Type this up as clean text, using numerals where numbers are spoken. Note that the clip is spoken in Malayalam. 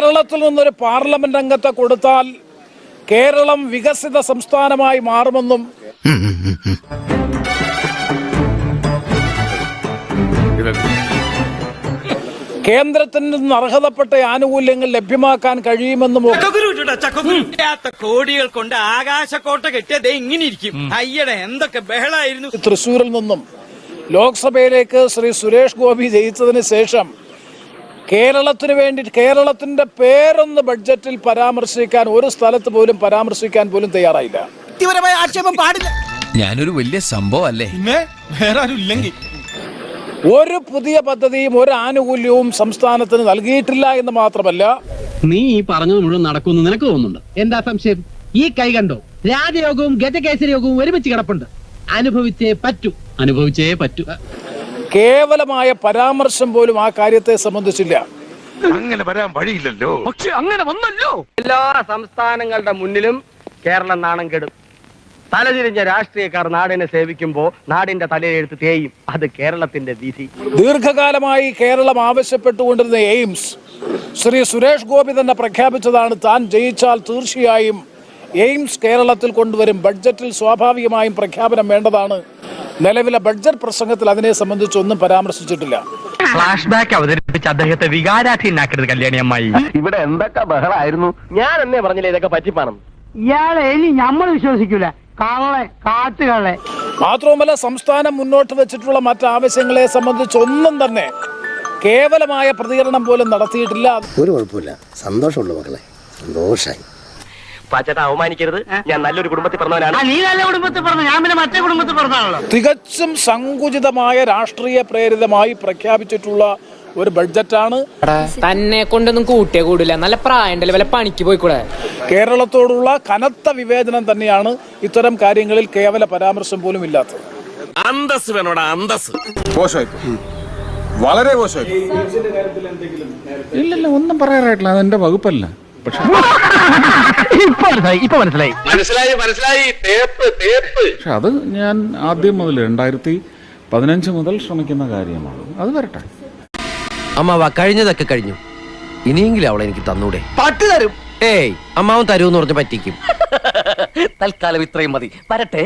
കേരളത്തിൽ നിന്നൊരു പാർലമെന്റ് അംഗത്തെ കൊടുത്താൽ കേരളം വികസിത സംസ്ഥാനമായി മാറുമെന്നും കേന്ദ്രത്തിൽ നിന്ന് അർഹതപ്പെട്ട ആനുകൂല്യങ്ങൾ ലഭ്യമാക്കാൻ കഴിയുമെന്നും കോടികൾ കൊണ്ട് ആകാശക്കോട്ട കെട്ടിയത് ഇങ്ങനെ ഇരിക്കും. അയ്യടെ എന്തൊക്കെ ബഹളായിരുന്നു. തൃശ്ശൂരിൽ നിന്നും ലോക്സഭയിലേക്ക് ശ്രീ സുരേഷ് ഗോപി ജയിച്ചതിന് ശേഷം കേരളത്തിന് വേണ്ടി കേരളത്തിന്റെ പേരൊന്ന് ബഡ്ജറ്റിൽ പരാമർശിക്കാൻ ഒരു സ്ഥലത്ത് പോലും പരാമർശിക്കാൻ പോലും തയ്യാറായില്ല. ഞാനൊരു വലിയ സംഭവം അല്ലേ? ഒരു പുതിയ പദ്ധതിയും ഒരു ആനുകൂല്യവും സംസ്ഥാനത്തിന് നൽകിയിട്ടില്ല എന്ന് മാത്രമല്ല, നീ ഈ പറഞ്ഞത് മുഴുവൻ നടക്കുമെന്ന് നിനക്ക് തോന്നുന്നുണ്ട്? എന്താ സംശയം? ഈ കൈ കണ്ടോ, രാജയോഗവും ഗജകേസരി യോഗവും ഒരുമിച്ച് കിടപ്പുണ്ട്. അനുഭവിച്ചേ പറ്റൂ. കേവലമായ പരാമർശം പോലും ആ കാര്യത്തെ സംബന്ധിച്ചില്ല. അങ്ങനെ വരാൻ വഴിയില്ലല്ലോ. പക്ഷെ അങ്ങനെ വന്നല്ലോ. എല്ലാ സംസ്ഥാനങ്ങളുടെ മുന്നിലും കേരളം നാണം കെടും. തലതിരിഞ്ഞ രാഷ്ട്രീയക്കാർ നാടിനെ സേവിക്കുമ്പോ നാടിന്റെ തലയെഴുത്ത് തേയും. അത് കേരളത്തിന്റെ വിധി. ദീർഘകാലമായി കേരളം ആവശ്യപ്പെട്ടുകൊണ്ടിരുന്ന എയിംസ് ശ്രീ സുരേഷ് ഗോപി തന്നെ പ്രഖ്യാപിച്ചതാണ്. താൻ ജയിച്ചാൽ തീർച്ചയായും എയിംസ് കേരളത്തിൽ കൊണ്ടുവരും. ബഡ്ജറ്റിൽ സ്വാഭാവികമായും പ്രഖ്യാപനം വേണ്ടതാണ്. നിലവിലെ ബഡ്ജറ്റ് പ്രസംഗത്തിൽ അതിനെ സംബന്ധിച്ച് ഒന്നും പരാമർശിച്ചിട്ടില്ല. ഫ്ലാഷ് ബാക്ക് അവതരിപ്പിച്ച് അദ്ദേഹത്തെ വികാരാധീനാക്കരുത് കല്യാണി അമ്മായി. ഇവിടെ എന്തൊക്കെ ബഹളായിരുന്നു. ഞാൻ എന്നേ പറഞ്ഞില്ലേ ഇതൊക്കെ പറ്റിപ്പാണെന്ന്. ഇയാളെ ഇനി നമ്മൾ വിശ്വസിക്കൂല. കാട്ടുകളെ മാത്രവുമല്ല, സംസ്ഥാനം മുന്നോട്ട് വെച്ചിട്ടുള്ള മറ്റ് ആവശ്യങ്ങളെ സംബന്ധിച്ചൊന്നും തന്നെ കേവലമായ പ്രതികരണം പോലും നടത്തിയിട്ടില്ല. ഒരു കുഴപ്പമില്ല, സന്തോഷമുള്ളൂ മക്കളെ, സന്തോഷായി. പാച്ചേട്ടാ അവമാനിക്കരുത്. ഞാൻ നല്ലൊരു കുടുംബത്തിൽ പറഞ്ഞവനാണ്. നീ നല്ല കുടുംബത്തിൽ പറഞ്ഞു, ഞാൻ പിന്നെ മറ്റേ കുടുംബത്തിൽ പറഞ്ഞാണല്ലോ. തികച്ചും സങ്കുചിതമായ രാഷ്ട്രീയ പ്രേരിതമായി പ്രഖ്യാപിച്ചിട്ടുള്ള ഒരു ബഡ്ജറ്റാണ്. തന്നെ കൊണ്ടൊന്നും കൂട്ടിയേ കൂടില്ല. നല്ല പ്രായണ്ടല്ലേ, വല്ല പണിക്ക് പോയിക്കൂടെ. കേരളത്തോടുള്ള കനത്ത വിവേചനം തന്നെയാണ് ഇത്തരം കാര്യങ്ങളിൽ കേവല പരാമർശം പോലും ഇല്ലാത്തത്. അന്തസ് വേണോടാ, അന്തസ്. മോശമായി, വളരെ മോശമായി. ഇല്ലല്ല, ഒന്നും പറയാറായിട്ടില്ല. അതെന്റെ വകുപ്പല്ല. പക്ഷെ മനസ്സിലായി. പക്ഷെ അത് ഞാൻ ആദ്യം മുതൽ 2015 മുതൽ ശ്രമിക്കുന്ന കാര്യമാണ്. അത് വരട്ടെ. അമ്മാവ, കഴിഞ്ഞതൊക്കെ കഴിഞ്ഞു. ഇനിയെങ്കിലും അവളെ എനിക്ക് തന്നൂടെ? പട്ടി തരും. ഏയ്, അമ്മാവൻ തരൂന്ന് പറഞ്ഞ് പറ്റിക്കും. തൽക്കാലം ഇത്രയും മതി. വരട്ടെ.